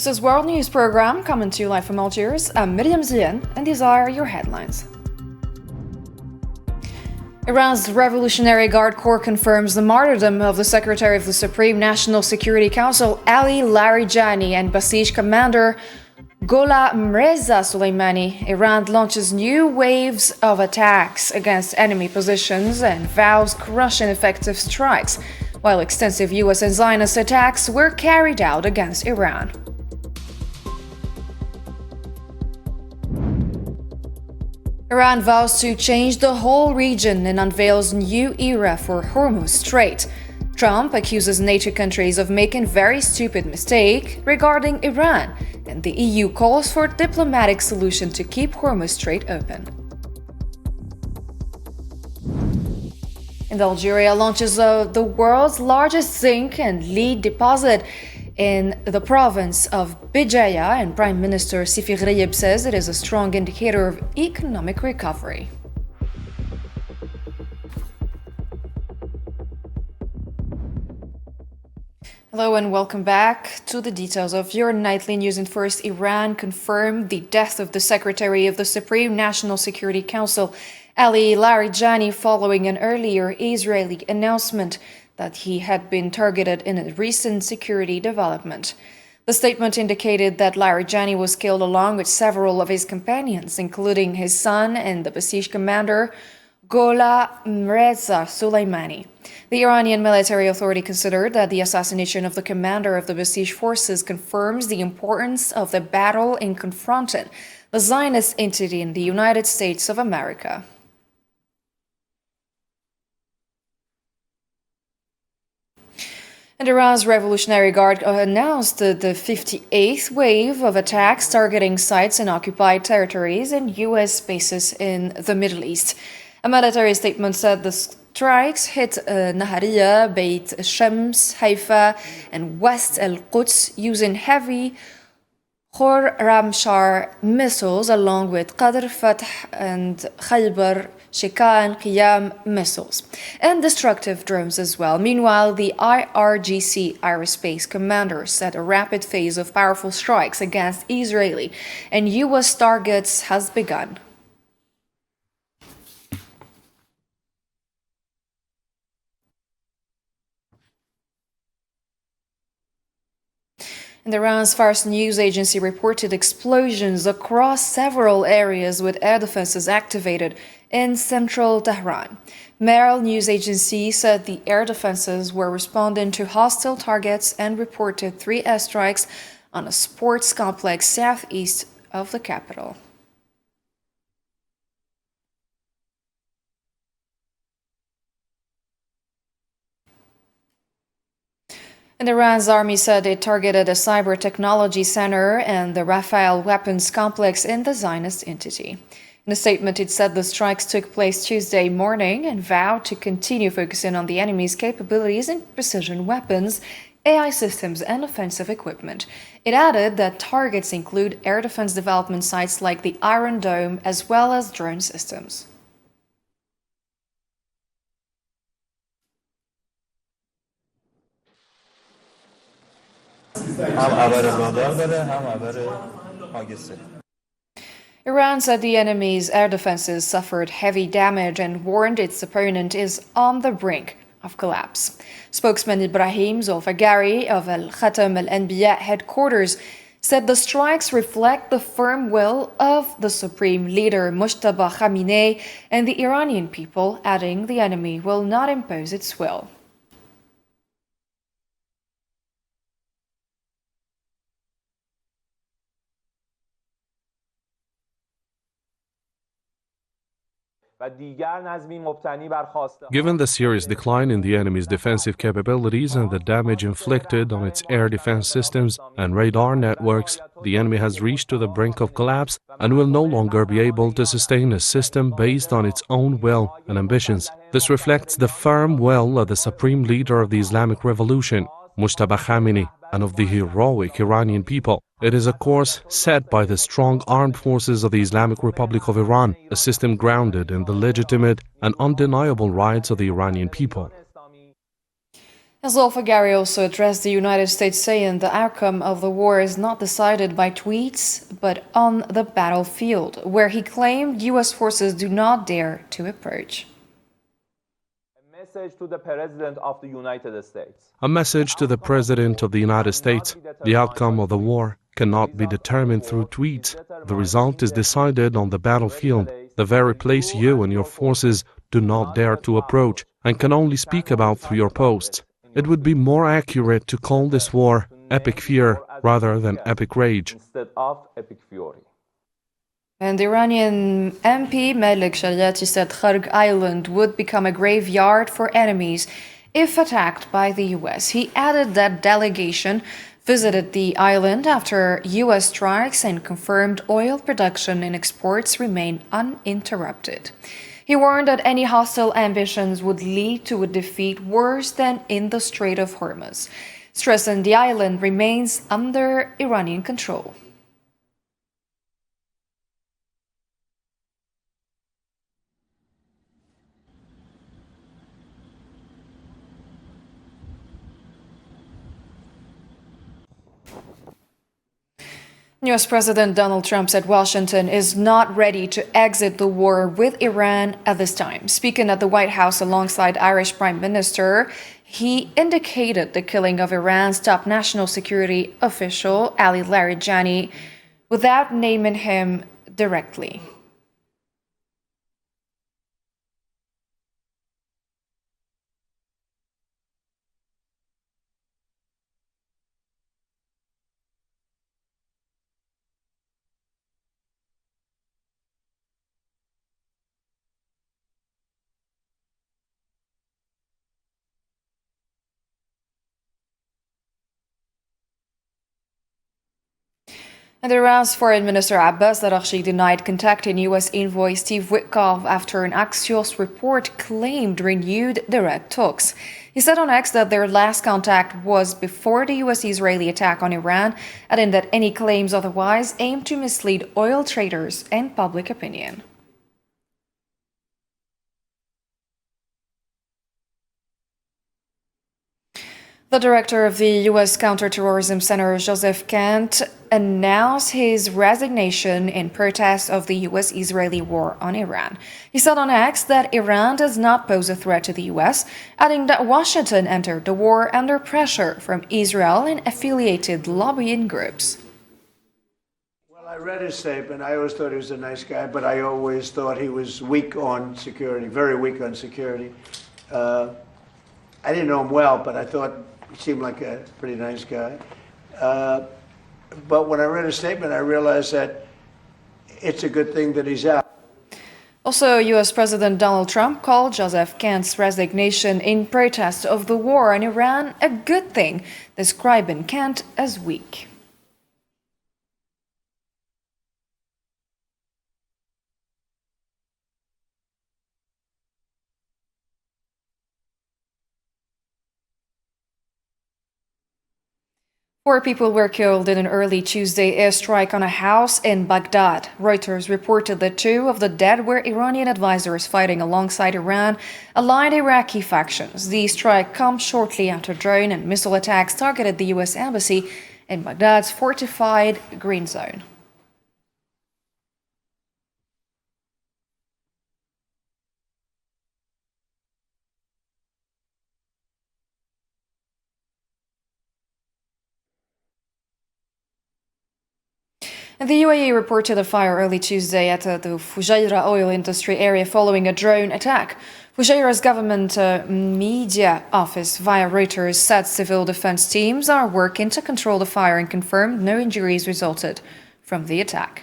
This is World News Program coming to you live from Algiers. I'm Miriam Zien, and these are your headlines. Iran's Revolutionary Guard Corps confirms the martyrdom of the Secretary of the Supreme National Security Council, Ali Larijani, and Basij commander Gholam Reza Soleimani. Iran launches new waves of attacks against enemy positions and vows crush ineffective strikes, while extensive US and Zionist attacks were carried out against Iran. Iran vows to change the whole region and unveils new era for Hormuz Strait. Trump accuses NATO countries of making very stupid mistake regarding Iran, and the EU calls for diplomatic solution to keep Hormuz Strait open. And Algeria launches the world's largest zinc and lead deposit in the province of Béjaïa, and Prime Minister Sifi Ghraib says it is a strong indicator of economic recovery. Hello and welcome back to the details of your nightly news. And first, Iran confirmed the death of the Secretary of the Supreme National Security Council, Ali Larijani, following an earlier Israeli announcement that he had been targeted in a recent security development. The statement indicated that Larijani was killed along with several of his companions, including his son and the Basij commander, Gholam Reza Soleimani. The Iranian military authority considered that the assassination of the commander of the Basij forces confirms the importance of the battle in confronting the Zionist entity in the United States of America. And Iran's Revolutionary Guard announced the 58th wave of attacks targeting sites in occupied territories and U.S. bases in the Middle East. A military statement said the strikes hit Nahariya, Beit Shams, Haifa, and West al-Quds using heavy Khorramshahr missiles, along with Qadr, Fath, and Khaybar, Shika, and Qiyam missiles, and destructive drones as well. Meanwhile, the IRGC Aerospace Commander said a rapid phase of powerful strikes against Israeli and U.S. targets has begun. And Iran's Fars news agency reported explosions across several areas with air defenses activated in central Tehran. Merrill news agency said the air defenses were responding to hostile targets and reported 3 airstrikes on a sports complex southeast of the capital. And Iran's army said it targeted a cyber technology center and the Rafale weapons complex in the Zionist entity. In a statement, it said the strikes took place Tuesday morning and vowed to continue focusing on the enemy's capabilities in precision weapons, AI systems, and offensive equipment. It added that targets include air defense development sites like the Iron Dome, as well as drone systems. Iran said the enemy's air defenses suffered heavy damage and warned its opponent is on the brink of collapse. Spokesman Ibrahim Zolfagari of Al-Khatam al-Anbiya headquarters said the strikes reflect the firm will of the supreme leader Mojtaba Khamenei and the Iranian people, adding the enemy will not impose its will. Given the serious decline in the enemy's defensive capabilities and the damage inflicted on its air defense systems and radar networks, the enemy has reached to the brink of collapse and will no longer be able to sustain a system based on its own will and ambitions. This reflects the firm will of the supreme leader of the Islamic Revolution, Mojtaba Khamenei, and of the heroic Iranian people. It is a course set by the strong armed forces of the Islamic Republic of Iran, a system grounded in the legitimate and undeniable rights of the Iranian people. Zulfagari also addressed the United States, saying the outcome of the war is not decided by tweets, but on the battlefield, where he claimed U.S. forces do not dare to approach. A message to the President of the United States. A message to the President of the United States. The outcome of the war cannot be determined through tweets. The result is decided on the battlefield, the very place you and your forces do not dare to approach and can only speak about through your posts. It would be more accurate to call this war epic fear rather than epic rage. Instead of epic fury. And Iranian MP Malik Shariati said Kharg Island would become a graveyard for enemies if attacked by the US. He added that delegation visited the island after US strikes and confirmed oil production and exports remain uninterrupted. He warned that any hostile ambitions would lead to a defeat worse than in the Strait of Hormuz, stressing the island remains under Iranian control. US President Donald Trump said Washington is not ready to exit the war with Iran at this time. Speaking at the White House alongside Irish Prime Minister, he indicated the killing of Iran's top national security official, Ali Larijani, without naming him directly. And Iran's Foreign Minister Abbas Araghchi denied contacting U.S. envoy Steve Witkoff after an Axios report claimed renewed direct talks. He said on X that their last contact was before the U.S.-Israeli attack on Iran, adding that any claims otherwise aim to mislead oil traders and public opinion. The director of the U.S. Counterterrorism Center, Joseph Kent, announced his resignation in protest of the U.S.-Israeli war on Iran. He said on X that Iran does not pose a threat to the U.S., adding that Washington entered the war under pressure from Israel and affiliated lobbying groups. Well, I read his statement. I always thought he was a nice guy, but I always thought he was weak on security, very weak on security. I didn't know him well, but I thought he seemed like a pretty nice guy. But when I read his statement, I realized that it's a good thing that he's out. Also, U.S. President Donald Trump called Joseph Kent's resignation in protest of the war in Iran a good thing, describing Kent as weak. Four people were killed in an early Tuesday airstrike on a house in Baghdad. Reuters reported that two of the dead were Iranian advisors fighting alongside Iran-aligned Iraqi factions. The strike comes shortly after drone and missile attacks targeted the U.S. embassy in Baghdad's fortified Green Zone. The UAE reported a fire early Tuesday at the Fujairah oil industry area following a drone attack. Fujairah's government media office via Reuters said civil defense teams are working to control the fire and confirmed no injuries resulted from the attack.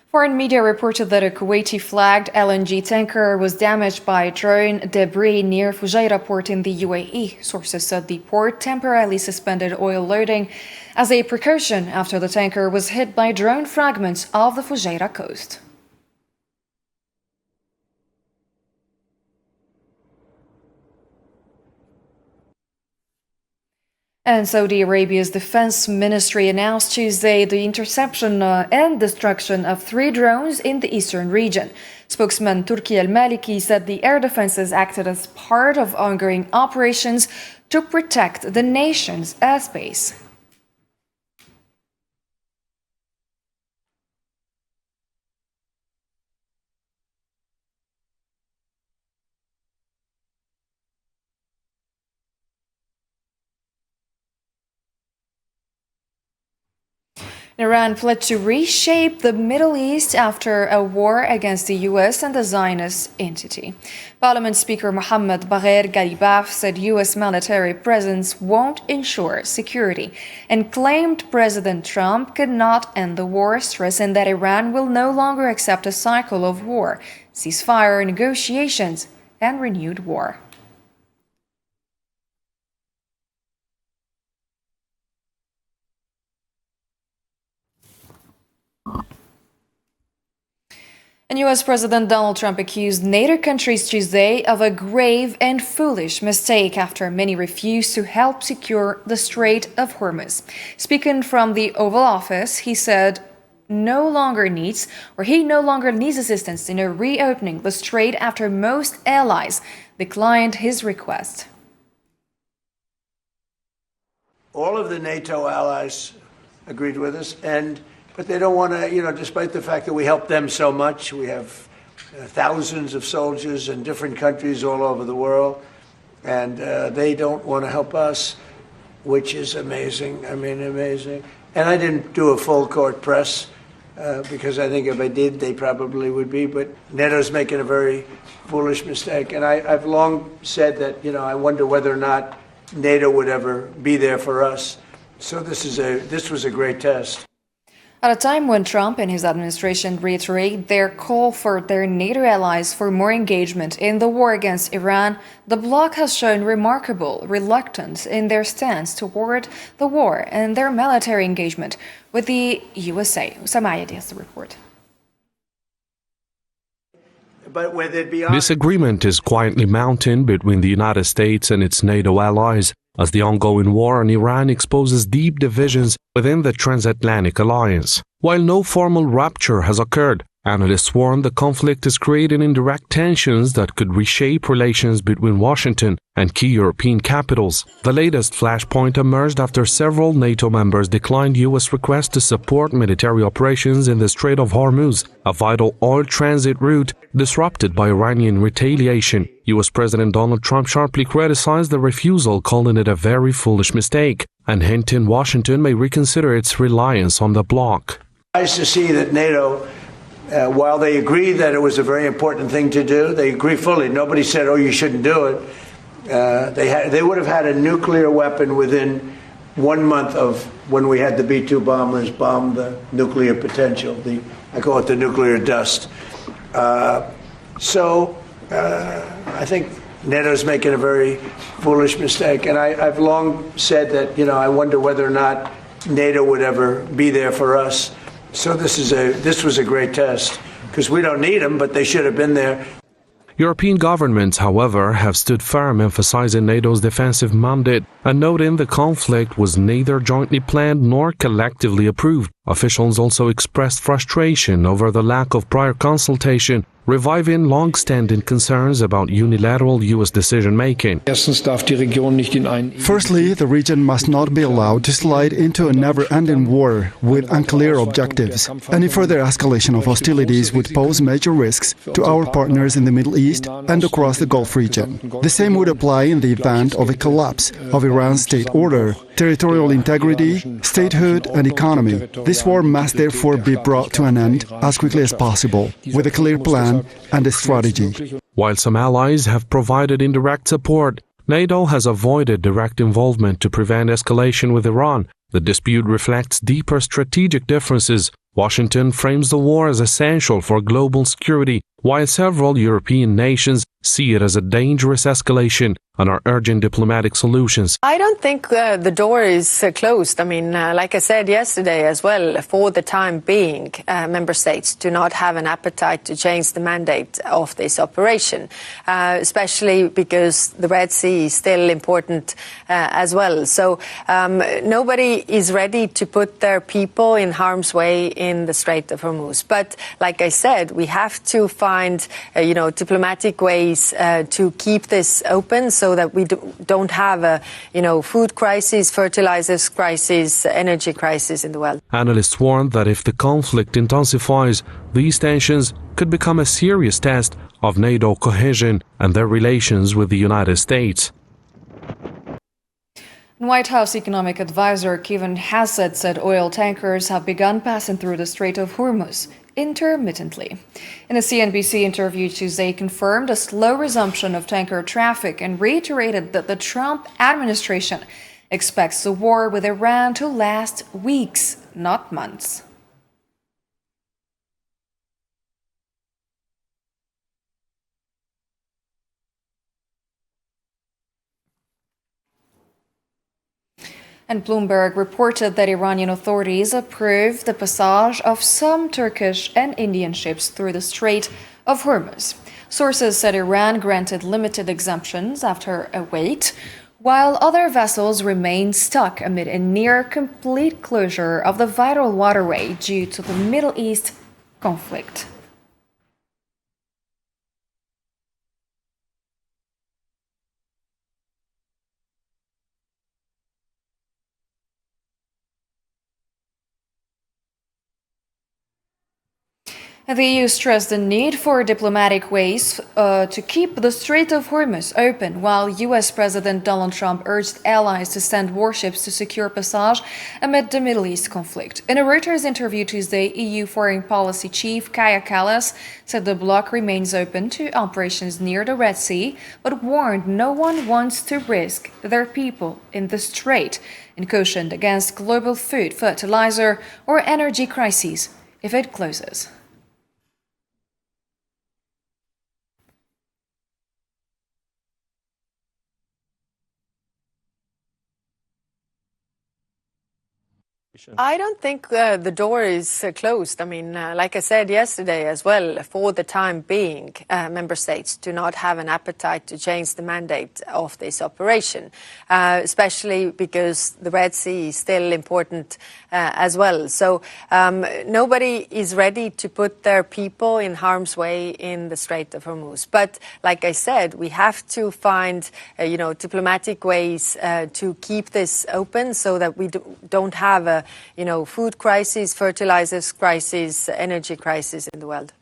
Foreign media reported that a Kuwaiti-flagged LNG tanker was damaged by drone debris near Fujairah port in the UAE. Sources said the port temporarily suspended oil loading as a precaution after the tanker was hit by drone fragments off the Fujairah coast. And Saudi Arabia's defense ministry announced Tuesday the interception and destruction of 3 drones in the eastern region. Spokesman Turki al-Maliki said the air defenses acted as part of ongoing operations to protect the nation's airspace. Iran pledged to reshape the Middle East after a war against the U.S. and the Zionist entity. Parliament Speaker Mohammad Bagher Ghalibaf said U.S. military presence won't ensure security and claimed President Trump could not end the war, stressing that Iran will no longer accept a cycle of war, ceasefire negotiations, and renewed war. And U.S. President Donald Trump accused NATO countries Tuesday of a grave and foolish mistake after many refused to help secure the Strait of Hormuz. Speaking from the Oval Office, he said he no longer needs assistance in reopening the strait after most allies declined his request. All of the NATO allies agreed with us, but they don't want to, despite the fact that we help them so much. We have thousands of soldiers in different countries all over the world, and they don't want to help us, which is amazing. Amazing. And I didn't do a full court press because I think if I did, they probably would be. But NATO's making a very foolish mistake. And I've long said that, I wonder whether or not NATO would ever be there for us. So this was a great test. At a time when Trump and his administration reiterate their call for their NATO allies for more engagement in the war against Iran, the bloc has shown remarkable reluctance in their stance toward the war and their military engagement with the USA. Usama Ayadi has the report. This agreement is quietly mounting between the United States and its NATO allies, as the ongoing war on Iran exposes deep divisions within the transatlantic alliance. While no formal rupture has occurred, analysts warn the conflict is creating indirect tensions that could reshape relations between Washington and key European capitals. The latest flashpoint emerged after several NATO members declined U.S. requests to support military operations in the Strait of Hormuz, a vital oil transit route disrupted by Iranian retaliation. U.S. President Donald Trump sharply criticized the refusal, calling it a very foolish mistake, and hinting Washington may reconsider its reliance on the bloc. Nice to see that NATO, while they agree that it was a very important thing to do, they agree fully. Nobody said, oh, you shouldn't do it. They would have had a nuclear weapon within 1 month of when we had the B-2 bombers bomb the nuclear potential. I call it the nuclear dust. I think NATO's making a very foolish mistake. And I've long said that, I wonder whether or not NATO would ever be there for us. So this was a great test, because we don't need them, but they should have been there. European governments, however, have stood firm, emphasizing NATO's defensive mandate and noting the conflict was neither jointly planned nor collectively approved. Officials also expressed frustration over the lack of prior consultation, reviving long-standing concerns about unilateral U.S. decision-making. Firstly, the region must not be allowed to slide into a never-ending war with unclear objectives. Any further escalation of hostilities would pose major risks to our partners in the Middle East and across the Gulf region. The same would apply in the event of a collapse of Iran's state order, territorial integrity, statehood, and economy. This war must therefore be brought to an end as quickly as possible, with a clear plan and a strategy. While some allies have provided indirect support, NATO has avoided direct involvement to prevent escalation with Iran. The dispute reflects deeper strategic differences. Washington frames the war as essential for global security, while several European nations see it as a dangerous escalation and are urging diplomatic solutions. I don't think the door is closed. I mean, like I said yesterday as well, for the time being, member states do not have an appetite to change the mandate of this operation, especially because the Red Sea is still important as well. So nobody is ready to put their people in harm's way in the Strait of Hormuz. But like I said, we have to find, diplomatic ways to keep this open so that we don't have a, food crisis, fertilizers crisis, energy crisis in the world. Analysts warn that if the conflict intensifies, these tensions could become a serious test of NATO cohesion and their relations with the United States. White House economic advisor Kevin Hassett said oil tankers have begun passing through the Strait of Hormuz intermittently. In a CNBC interview Tuesday, he confirmed a slow resumption of tanker traffic and reiterated that the Trump administration expects the war with Iran to last weeks, not months. And Bloomberg reported that Iranian authorities approved the passage of some Turkish and Indian ships through the Strait of Hormuz. Sources said Iran granted limited exemptions after a wait, while other vessels remained stuck amid a near-complete closure of the vital waterway due to the Middle East conflict. The EU stressed the need for diplomatic ways to keep the Strait of Hormuz open, while US President Donald Trump urged allies to send warships to secure passage amid the Middle East conflict. In a Reuters interview Tuesday, EU Foreign Policy Chief Kaja Kallas said the bloc remains open to operations near the Red Sea, but warned no one wants to risk their people in the strait, and cautioned against global food, fertilizer, or energy crises if it closes. I don't think the door is closed. I mean, like I said yesterday as well, for the time being, member states do not have an appetite to change the mandate of this operation, especially because the Red Sea is still important as well. So nobody is ready to put their people in harm's way in the Strait of Hormuz. But like I said, we have to find, diplomatic ways to keep this open so that we don't have a food crisis, fertilizers crisis, energy crisis in the world.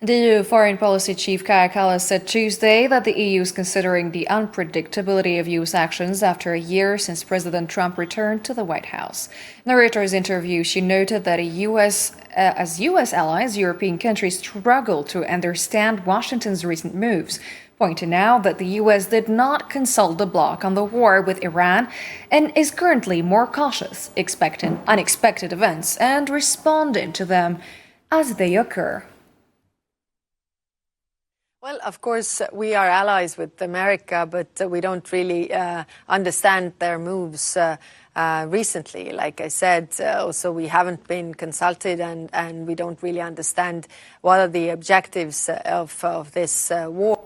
The EU Foreign Policy Chief Kaja Kallas said Tuesday that the EU is considering the unpredictability of US actions after a year since President Trump returned to the White House. In the Reuters interview, she noted that as US allies, European countries struggle to understand Washington's recent moves, pointing out that the US did not consult the bloc on the war with Iran and is currently more cautious, expecting unexpected events and responding to them as they occur. Well, of course, we are allies with America, but we don't really understand their moves recently. Like I said, also we haven't been consulted and we don't really understand what are the objectives of this war.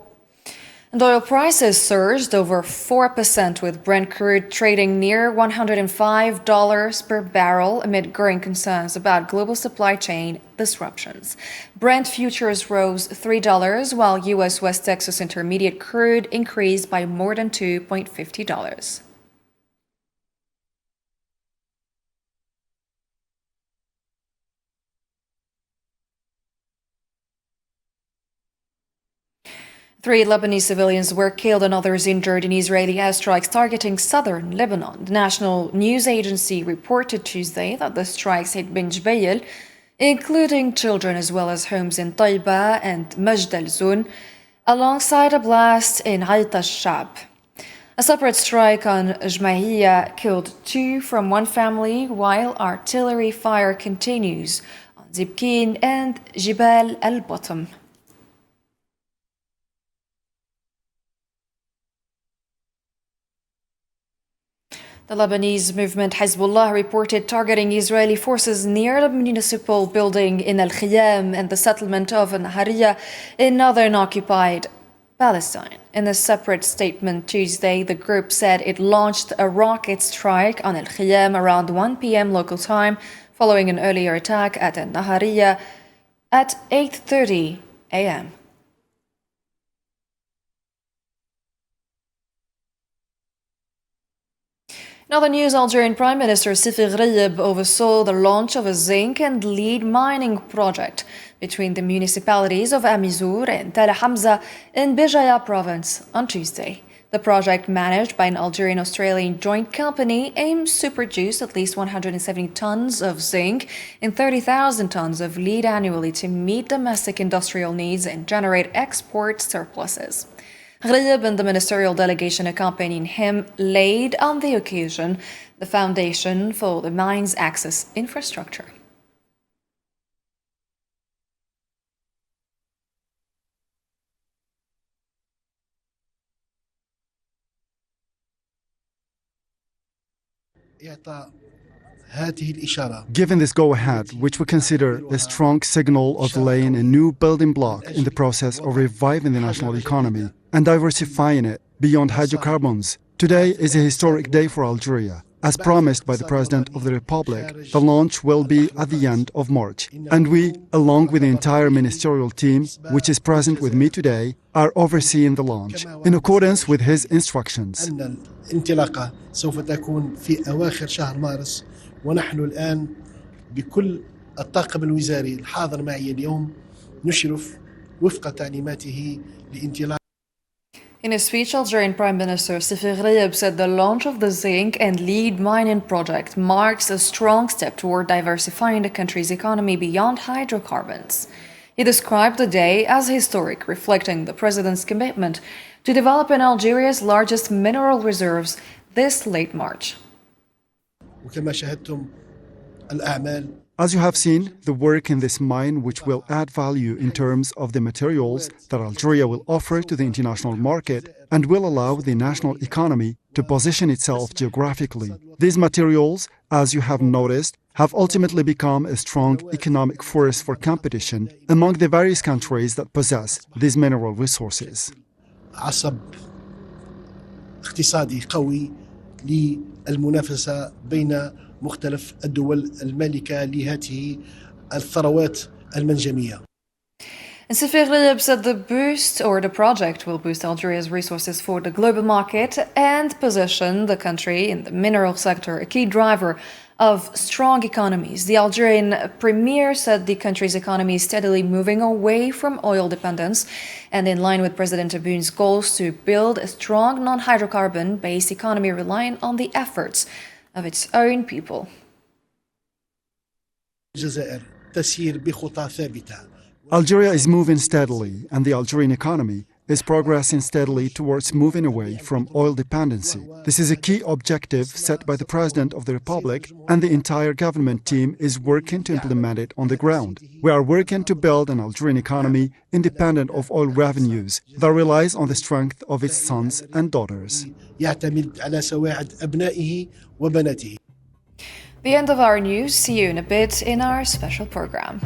And oil prices surged over 4%, with Brent crude trading near $105 per barrel amid growing concerns about global supply chain disruptions. Brent futures rose $3, while U.S. West Texas Intermediate crude increased by more than $2.50. Three Lebanese civilians were killed and others injured in Israeli airstrikes targeting southern Lebanon. The national news agency reported Tuesday that the strikes hit Ben Jbeil, including children, as well as homes in Taiba and Majd al-Zun, alongside a blast in Hayt al-Shab. A separate strike on Jmahiyya killed two from one family, while artillery fire continues on Zibkin and Jibal al-Bottom. The Lebanese movement Hezbollah reported targeting Israeli forces near the municipal building in Al-Khiyam and the settlement of Al-Ishahariya in northern occupied Palestine. In a separate statement Tuesday, the group said it launched a rocket strike on Al-Khiyam around 1 p.m. local time, following an earlier attack at Al-Ishahariya at 8:30 a.m. In other news, Algerian Prime Minister Sifi Ghraib oversaw the launch of a zinc and lead mining project between the municipalities of Amizour and Tala Hamza in Béjaïa province on Tuesday. The project, managed by an Algerian-Australian joint company, aims to produce at least 170 tons of zinc and 30,000 tons of lead annually to meet domestic industrial needs and generate export surpluses. Ghraib and the ministerial delegation accompanying him laid on the occasion the foundation for the mine's access infrastructure. Given this go-ahead, which we consider a strong signal of laying a new building block in the process of reviving the national economy and diversifying it beyond hydrocarbons, today is a historic day for Algeria. As promised by the President of the Republic, the launch will be at the end of March. And we, along with the entire ministerial team, which is present with me today, are overseeing the launch in accordance with his instructions. الانطلاقة سوف تكون في أواخر شهر مارس، ونحن الآن بكل الطاقم الوزاري الحاضر معي اليوم نشرف وفق تعليماته لانطلاق. In a speech, Algerian Prime Minister Sifi Ghraib said the launch of the zinc and lead mining project marks a strong step toward diversifying the country's economy beyond hydrocarbons. He described the day as historic, reflecting the president's commitment to developing Algeria's largest mineral reserves this late March. وكما شاهدتم الأعمال. As you have seen, the work in this mine, which will add value in terms of the materials that Algeria will offer to the international market and will allow the national economy to position itself geographically. These materials, as you have noticed, have ultimately become a strong economic force for competition among the various countries that possess these mineral resources. عصب اقتصادي قوي للمنافسة بين مختلف الدول المالكة لهذه الثروات المنجمية. And Sifi Ghraib said the project will boost Algeria's resources for the global market and position the country in the mineral sector, a key driver of strong economies. The Algerian premier said the country's economy is steadily moving away from oil dependence and in line with President Tebboun's goals to build a strong non-hydrocarbon-based economy relying on the efforts of its own people. الجزائر تسير بخطى ثابتة. Algeria is moving steadily, and the Algerian economy is progressing steadily towards moving away from oil dependency. This is a key objective set by the President of the Republic, and the entire government team is working to implement it on the ground. We are working to build an Algerian economy independent of oil revenues that relies on the strength of its sons and daughters. يعتمد على سواعد أبنائه وبناته. The end of our news. See you in a bit in our special program.